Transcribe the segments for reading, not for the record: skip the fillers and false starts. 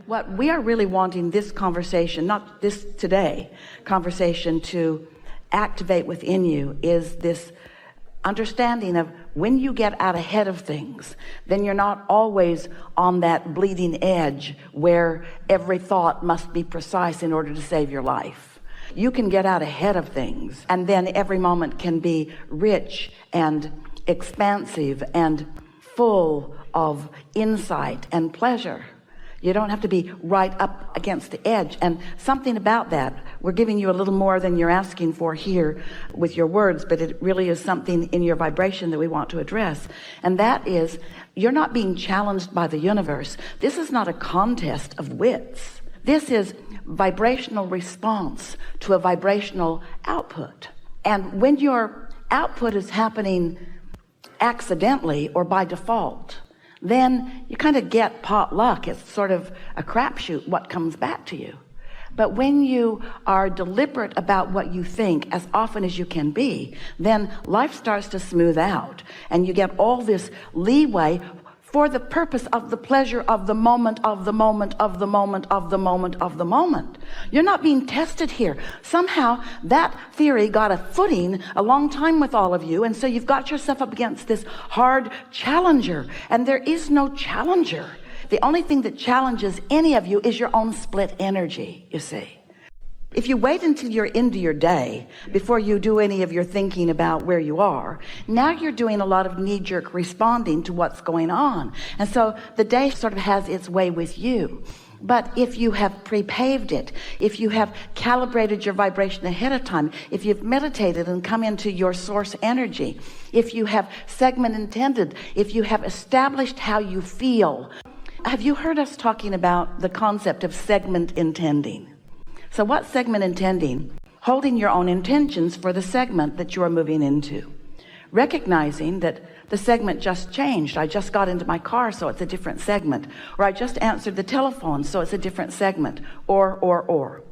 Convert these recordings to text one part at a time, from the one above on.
What we are really wanting this conversation, not this today, conversation to activate within you is this understanding of when you get out ahead of things, then you're not always on that bleeding edge where every thought must be precise in order to save your life. You can get out ahead of things, and then every moment can be rich and expansive and full of insight and pleasure. You don't have to be right up against the edge. And something about that, we're giving you a little more than you're asking for here with your words, but it really is something in your vibration that we want to address. And that is, you're not being challenged by the universe. This is not a contest of wits. This is vibrational response to a vibrational output. And when your output is happening accidentally or by default, then you kind of get pot luck. It's sort of a crapshoot what comes back to you. But when you are deliberate about what you think as often as you can be, then life starts to smooth out, and you get all this leeway for the purpose of the pleasure of the moment, of the moment, of the moment, of the moment, of the moment. You're not being tested here. Somehow that theory got a footing a long time with all of you, and so you've got yourself up against this hard challenger, and there is no challenger. The only thing that challenges any of you is your own split energy, you see. If you wait until you're into your day before you do any of your thinking about where you are, now you're doing a lot of knee-jerk responding to what's going on. And so the day sort of has its way with you. But if you have pre-paved it, if you have calibrated your vibration ahead of time, if you've meditated and come into your source energy, if you have segment intended, if you have established how you feel. Have you heard us talking about the concept of segment intending? So what's segment intending? Holding your own intentions for the segment that you are moving into. Recognizing that the segment just changed. I just got into my car, so it's a different segment. Or I just answered the telephone, so it's a different segment. Or.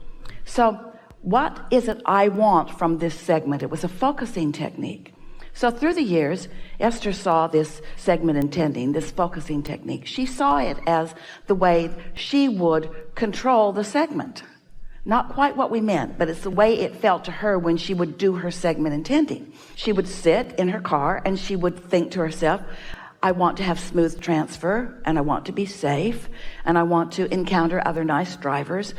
So what is it I want from this segment? It was a focusing technique. So through the years, Esther saw this segment intending, this focusing technique. She saw it as the way she would control the segment. Not quite what we meant, but it's the way it felt to her when she would do her segment intending. She would sit in her car and she would think to herself, I want to have smooth transfer, and I want to be safe, and I want to encounter other nice drivers.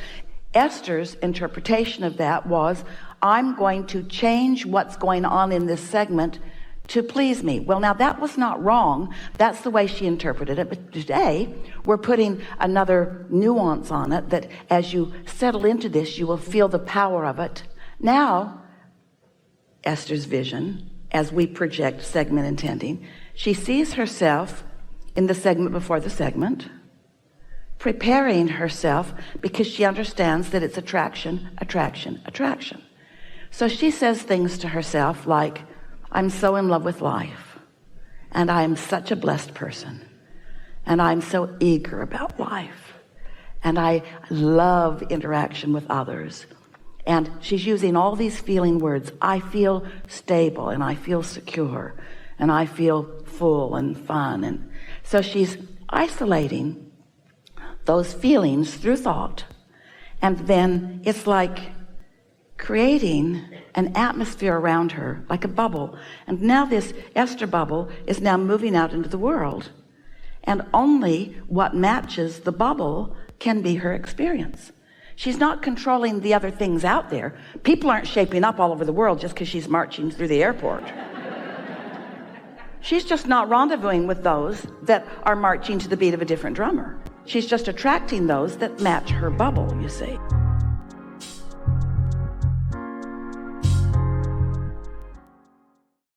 Esther's interpretation of that was, I'm going to change what's going on in this segment to please me. Well, now that was not wrong. That's the way she interpreted it. But today we're putting another nuance on it, that as you settle into this, you will feel the power of it. Now, Esther's vision, as we project segment intending, she sees herself in the segment before the segment, preparing herself because she understands that it's attraction, attraction, attraction. So she says things to herself like, I'm so in love with life, and I'm such a blessed person, and I'm so eager about life, and I love interaction with others. And she's using all these feeling words. I feel stable, and I feel secure, and I feel full and fun. And so she's isolating those feelings through thought, and then it's like creating an atmosphere around her, like a bubble. And now this Esther bubble is now moving out into the world, and only what matches the bubble can be her experience. She's not controlling the other things out there. People aren't shaping up all over the world just because she's marching through the airport. She's just not rendezvousing with those that are marching to the beat of a different drummer. She's just attracting those that match her bubble, you see.